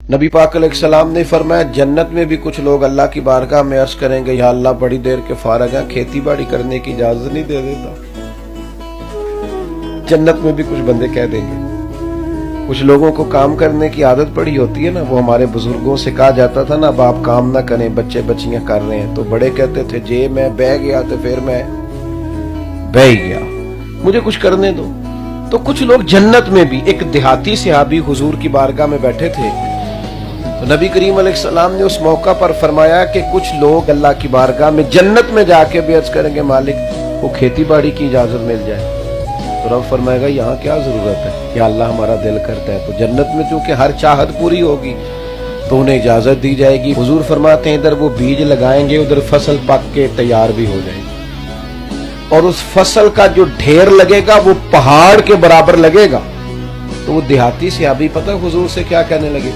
नबी पाक अलैहिस्सलाम ने फरमाया जन्नत में भी कुछ लोग अल्लाह की बारगाह में अर्ज करेंगे, या अल्लाह बड़ी देर के फारग हैं, खेती बाड़ी करने की इजाजत नहीं दे देता। जन्नत में भी कुछ बंदे कह देंगे। कुछ लोगों को काम करने की आदत पड़ी होती है ना, वो हमारे बुजुर्गों से कहा जाता था ना, अब आप काम ना करें, बच्चे बच्चियां कर रहे हैं, तो बड़े कहते थे जे मैं बह गया तो फिर मैं बह ही गया, मुझे कुछ करने दो। तो कुछ लोग जन्नत में भी, एक देहाती सहाबी हुजूर की बारगाह में बैठे थे, तो नबी करीम अलैहिस्सलाम ने उस मौका पर फरमाया कि कुछ लोग अल्लाह की बारगाह में जन्नत में जाके भी अर्ज करेंगे मालिक वो खेती बाड़ी की इजाजत मिल जाए। तो रब फरमाएगा यहाँ क्या जरूरत है, या अल्लाह हमारा दिल करता है। तो जन्नत में चूंकि हर चाहत पूरी होगी तो उन्हें इजाजत दी जाएगी। हुजूर फरमाते हैं इधर वो बीज लगाएंगे, उधर फसल पक के तैयार भी हो जाएगी, और उस फसल का जो ढेर लगेगा वो पहाड़ के बराबर लगेगा। तो वो देहाती सहाबी पता हुजूर से क्या कहने लगे,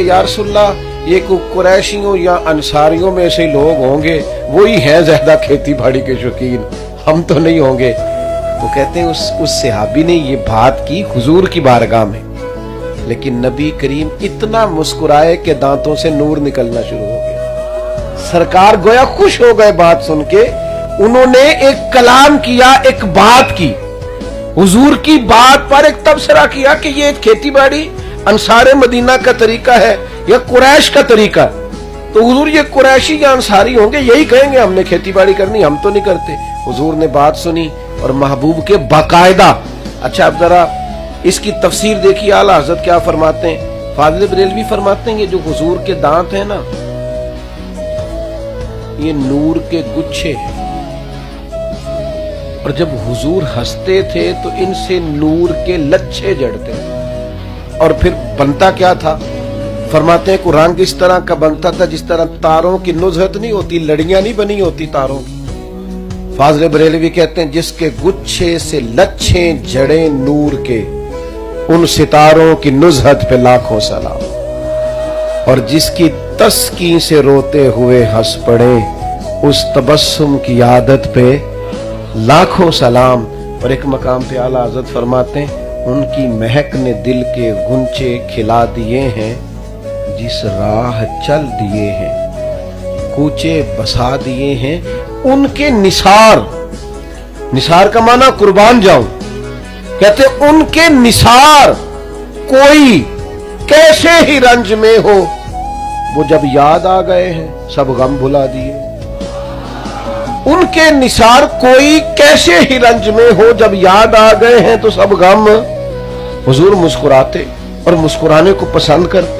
या रसूलल्लाह ये कुरैशियों या अंसारियों में ऐसे लोग होंगे, वही हैं ज्यादा खेती बाड़ी के शौकीन, हम तो नहीं होंगे। तो कहते हैं उस सहाबी ने ये बात की हुजूर की बारगाह में, लेकिन नबी करीम इतना मुस्कुराए कि दांतों से नूर निकलना शुरू हो गया। सरकार गोया खुश हो गए बात सुन के। उन्होंने एक कलाम किया, एक बात की, हुजूर की बात पर एक तबसरा किया कि ये खेती बाड़ी अंसारे मदीना का तरीका है या कुरैश का तरीका। तो हुजूर ये कुरैशी या अंसारी होंगे, यही कहेंगे हमने खेती बाड़ी करनी, हम तो नहीं करते। हुजूर ने बात सुनी और महबूब के बाकायदा, अच्छा अब जरा इसकी तफसीर देखिए, आला हज़रत क्या फरमाते हैं। फाज़िल बरेलवी फरमाते हैं ये जो हुजूर के दांत हैं ना, ये नूर के गुच्छे हैं, और जब हुजूर हंसते थे तो इनसे नूर के लच्छे जड़ते थे। और फिर बनता क्या था, फरमाते हैं को रंग इस तरह का बनता था जिस तरह तारों की नुज़हत नहीं होती, लड़ियां नहीं बनी होती तारों की। फाज़िल बरेलवी कहते हैं जिसके गुच्छे से लच्छे जड़े नूर के, उन सितारों की नुज़हत पे लाखों सलाम, और जिसकी तस्की से रोते हुए हंस पड़े, उस तबस्सुम की आदत पे लाखों सलाम। और एक मकाम पे आला हज़रत फरमाते हैं उनकी महक ने दिल के गुंचे खिला दिए हैं, जिस राह चल दिए हैं कूचे बसा दिए हैं, उनके निसार, निसार का माना कुर्बान जाऊं, कहते उनके निसार कोई कैसे ही रंज में हो, वो जब याद आ गए हैं सब गम भुला दिए। उनके निसार कोई कैसे ही रंज में हो, जब याद आ गए हैं तो सब गम। हुजूर मुस्कुराते और मुस्कुराने को पसंद करते।